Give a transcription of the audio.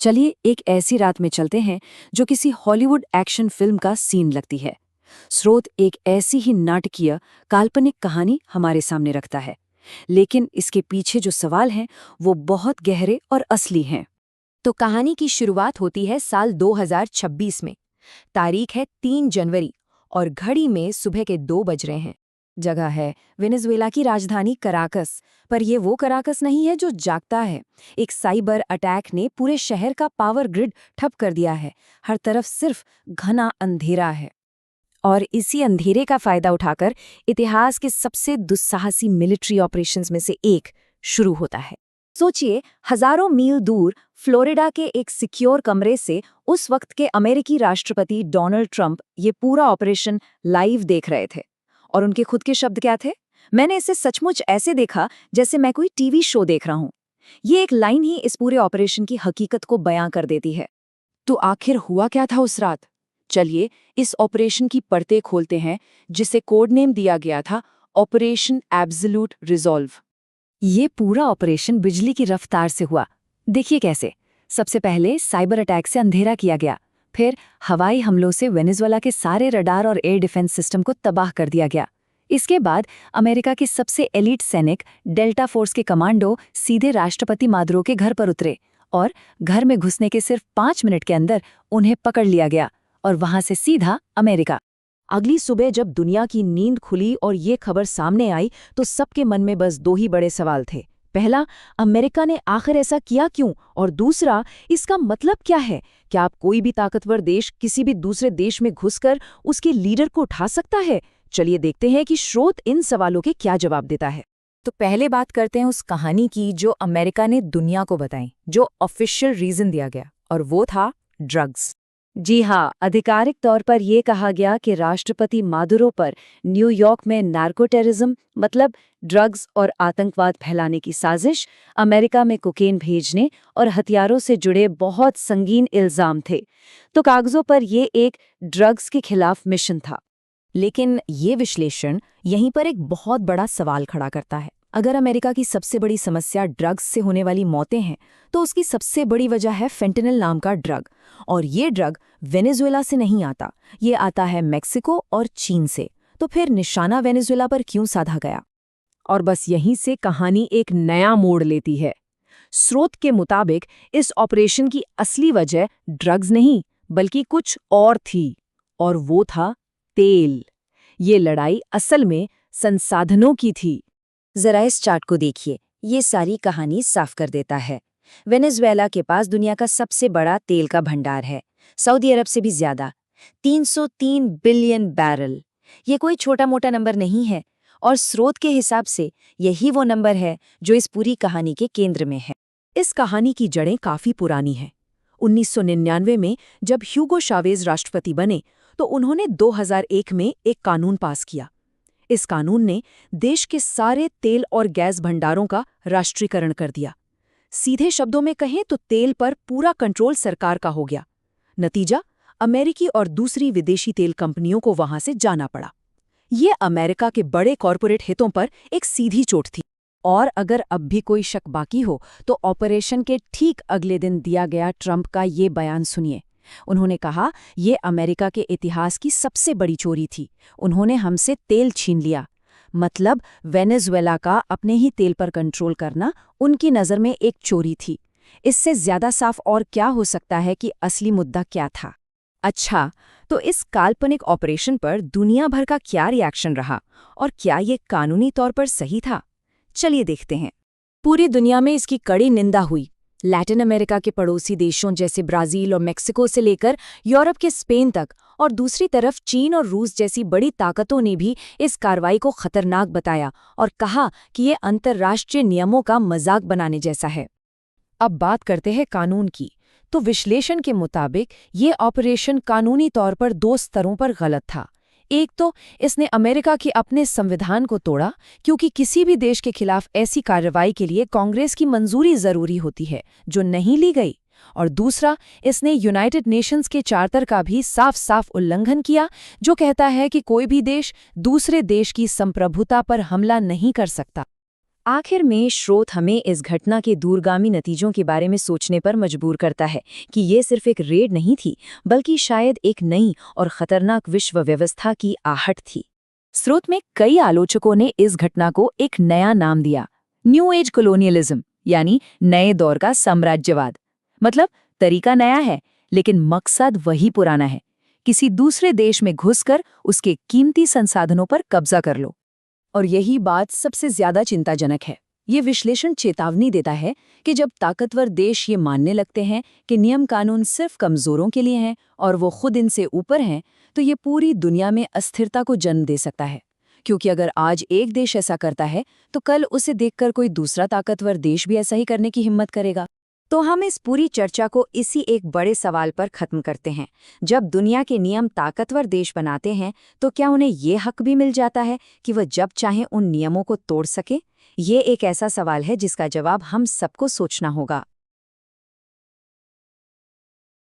चलिए एक ऐसी रात में चलते हैं जो किसी हॉलीवुड एक्शन फिल्म का सीन लगती है। स्रोत एक ऐसी ही नाटकीय काल्पनिक कहानी हमारे सामने रखता है, लेकिन इसके पीछे जो सवाल हैं वो बहुत गहरे और असली हैं। तो कहानी की शुरुआत होती है साल 2026 में। तारीख है 3 जनवरी और घड़ी में सुबह के 2 बज रहे हैं। जगह है वेनेजुएला की राजधानी कराकस, पर ये वो कराकस नहीं है जो जागता है। एक साइबर अटैक ने पूरे शहर का पावर ग्रिड ठप कर दिया है। हर तरफ सिर्फ घना अंधेरा है। और इसी अंधेरे का फायदा उठाकर इतिहास के सबसे दुस्साहसी मिलिट्री ऑपरेशंस में से एक शुरू होता है। सोचिए, हजारों मील दूर फ्लोरिडा के एक सिक्योर कमरे से उस वक्त के अमेरिकी राष्ट्रपति डोनाल्ड ट्रंप ये पूरा ऑपरेशन लाइव देख रहे थे। और उनके खुद के शब्द क्या थे? मैंने इसे सचमुच ऐसे देखा जैसे मैं कोई टीवी शो देख रहा हूं। ये एक लाइन ही इस पूरे ऑपरेशन की हकीकत को बयां कर देती है। तो आखिर हुआ क्या था उस रात? चलिए इस ऑपरेशन की परतें खोलते हैं, जिसे कोड नेम दिया गया था ऑपरेशन एब्सोल्यूट रिजॉल्व। ये पूरा ऑपरेशन बिजली की रफ्तार से हुआ। देखिए कैसे। सबसे पहले साइबर अटैक से अंधेरा किया गया, फिर हवाई हमलों से वेनेजुएला के सारे रडार और एयर डिफेंस सिस्टम को तबाह कर दिया गया। इसके बाद अमेरिका के सबसे एलीट सैनिक डेल्टा फोर्स के कमांडो सीधे राष्ट्रपति मादुरो के घर पर उतरे और घर में घुसने के सिर्फ 5 मिनट के अंदर उन्हें पकड़ लिया गया और वहां से सीधा अमेरिका। अगली सुबह जब दुनिया की नींद खुली और ये खबर सामने आई तो सबके मन में बस 2 ही बड़े सवाल थे। पहला, अमेरिका ने आखिर ऐसा किया क्यों? और दूसरा, इसका मतलब क्या है? क्या आप कोई भी ताकतवर देश किसी भी दूसरे देश में घुसकर उसके लीडर को उठा सकता है? चलिए देखते हैं कि स्रोत इन सवालों के क्या जवाब देता है। तो पहले बात करते हैं उस कहानी की जो अमेरिका ने दुनिया को बताई, जो ऑफिशियल रीजन दिया गया, और वो था ड्रग्स। जी हाँ, आधिकारिक तौर पर यह कहा गया कि राष्ट्रपति मादुरो पर न्यूयॉर्क में नार्को टेररिज्म मतलब ड्रग्स और आतंकवाद फैलाने की साजिश, अमेरिका में कोकेन भेजने और हथियारों से जुड़े बहुत संगीन इल्जाम थे। तो कागजों पर यह एक ड्रग्स के खिलाफ मिशन था। लेकिन ये विश्लेषण यहीं पर एक बहुत बड़ा सवाल खड़ा करता है। अगर अमेरिका की सबसे बड़ी समस्या ड्रग्स से होने वाली मौतें हैं, तो उसकी सबसे बड़ी वजह है फेंटेनिल नाम का ड्रग। और ये ड्रग वेनेजुएला से नहीं आता, ये आता है मेक्सिको और चीन से। तो फिर निशाना वेनेजुएला पर क्यों साधा गया? और बस यहीं से कहानी एक नया मोड़ लेती है। स्रोत के मुताबिक इस ऑपरेशन की असली वजह ड्रग्स नहीं बल्कि कुछ और थी, और वो था तेल। ये लड़ाई असल में संसाधनों की थी। जरा इस चार्ट को देखिए, ये सारी कहानी साफ कर देता है। वेनेजुएला के पास दुनिया का सबसे बड़ा तेल का भंडार है, सऊदी अरब से भी ज्यादा, 303 बिलियन बैरल। ये कोई छोटा मोटा नंबर नहीं है, और स्रोत के हिसाब से यही वो नंबर है जो इस पूरी कहानी के केंद्र में है। इस कहानी की जड़ें काफी पुरानी हैं। 1999 में जब ह्यूगो चावेज राष्ट्रपति बने तो उन्होंने 2001 में एक कानून पास किया। इस कानून ने देश के सारे तेल और गैस भंडारों का राष्ट्रीयकरण कर दिया। सीधे शब्दों में कहें तो तेल पर पूरा कंट्रोल सरकार का हो गया। नतीजा, अमेरिकी और दूसरी विदेशी तेल कंपनियों को वहां से जाना पड़ा। ये अमेरिका के बड़े कॉरपोरेट हितों पर एक सीधी चोट थी। और अगर अब भी कोई शक बाकी हो तो ऑपरेशन के ठीक अगले दिन दिया गया ट्रंप का ये बयान सुनिए। उन्होंने कहा, ये अमेरिका के इतिहास की सबसे बड़ी चोरी थी। उन्होंने हमसे तेल छीन लिया। मतलब वेनेजुएला का अपने ही तेल पर कंट्रोल करना उनकी नज़र में एक चोरी थी। इससे ज्यादा साफ और क्या हो सकता है कि असली मुद्दा क्या था? अच्छा, तो इस काल्पनिक ऑपरेशन पर दुनिया भर का क्या रिएक्शन रहा और क्या ये कानूनी तौर पर सही था? चलिए देखते हैं। पूरी दुनिया में इसकी कड़ी निंदा हुई। लैटिन अमेरिका के पड़ोसी देशों जैसे ब्राजील और मेक्सिको से लेकर यूरोप के स्पेन तक, और दूसरी तरफ चीन और रूस जैसी बड़ी ताकतों ने भी इस कार्रवाई को खतरनाक बताया और कहा कि ये अंतर्राष्ट्रीय नियमों का मजाक बनाने जैसा है। अब बात करते हैं कानून की। तो विश्लेषण के मुताबिक ये ऑपरेशन कानूनी तौर पर 2 स्तरों पर गलत था। एक तो इसने अमेरिका के अपने संविधान को तोड़ा, क्योंकि किसी भी देश के खिलाफ ऐसी कार्रवाई के लिए कांग्रेस की मंजूरी जरूरी होती है, जो नहीं ली गई। और दूसरा, इसने यूनाइटेड नेशंस के चार्टर का भी साफ साफ उल्लंघन किया, जो कहता है कि कोई भी देश दूसरे देश की संप्रभुता पर हमला नहीं कर सकता। आखिर में स्रोत हमें इस घटना के दूरगामी नतीजों के बारे में सोचने पर मजबूर करता है कि ये सिर्फ एक रेड नहीं थी, बल्कि शायद एक नई और खतरनाक विश्व व्यवस्था की आहट थी। स्रोत में कई आलोचकों ने इस घटना को एक नया नाम दिया, न्यू एज कॉलोनियलिज्म, यानी नए दौर का साम्राज्यवाद। मतलब तरीका नया है, लेकिन मकसद वही पुराना है, किसी दूसरे देश में घुसकर उसके कीमती संसाधनों पर कब्जा कर लो। और यही बात सबसे ज्यादा चिंताजनक है। ये विश्लेषण चेतावनी देता है कि जब ताकतवर देश ये मानने लगते हैं कि नियम कानून सिर्फ कमजोरों के लिए हैं और वो खुद इनसे ऊपर हैं, तो ये पूरी दुनिया में अस्थिरता को जन्म दे सकता है। क्योंकि अगर आज एक देश ऐसा करता है, तो कल उसे देखकर कोई दूसरा ताकतवर देश भी ऐसा ही करने की हिम्मत करेगा। तो हम इस पूरी चर्चा को इसी एक बड़े सवाल पर खत्म करते हैं। जब दुनिया के नियम ताकतवर देश बनाते हैं, तो क्या उन्हें ये हक भी मिल जाता है कि वह जब चाहें उन नियमों को तोड़ सके? ये एक ऐसा सवाल है जिसका जवाब हम सबको सोचना होगा।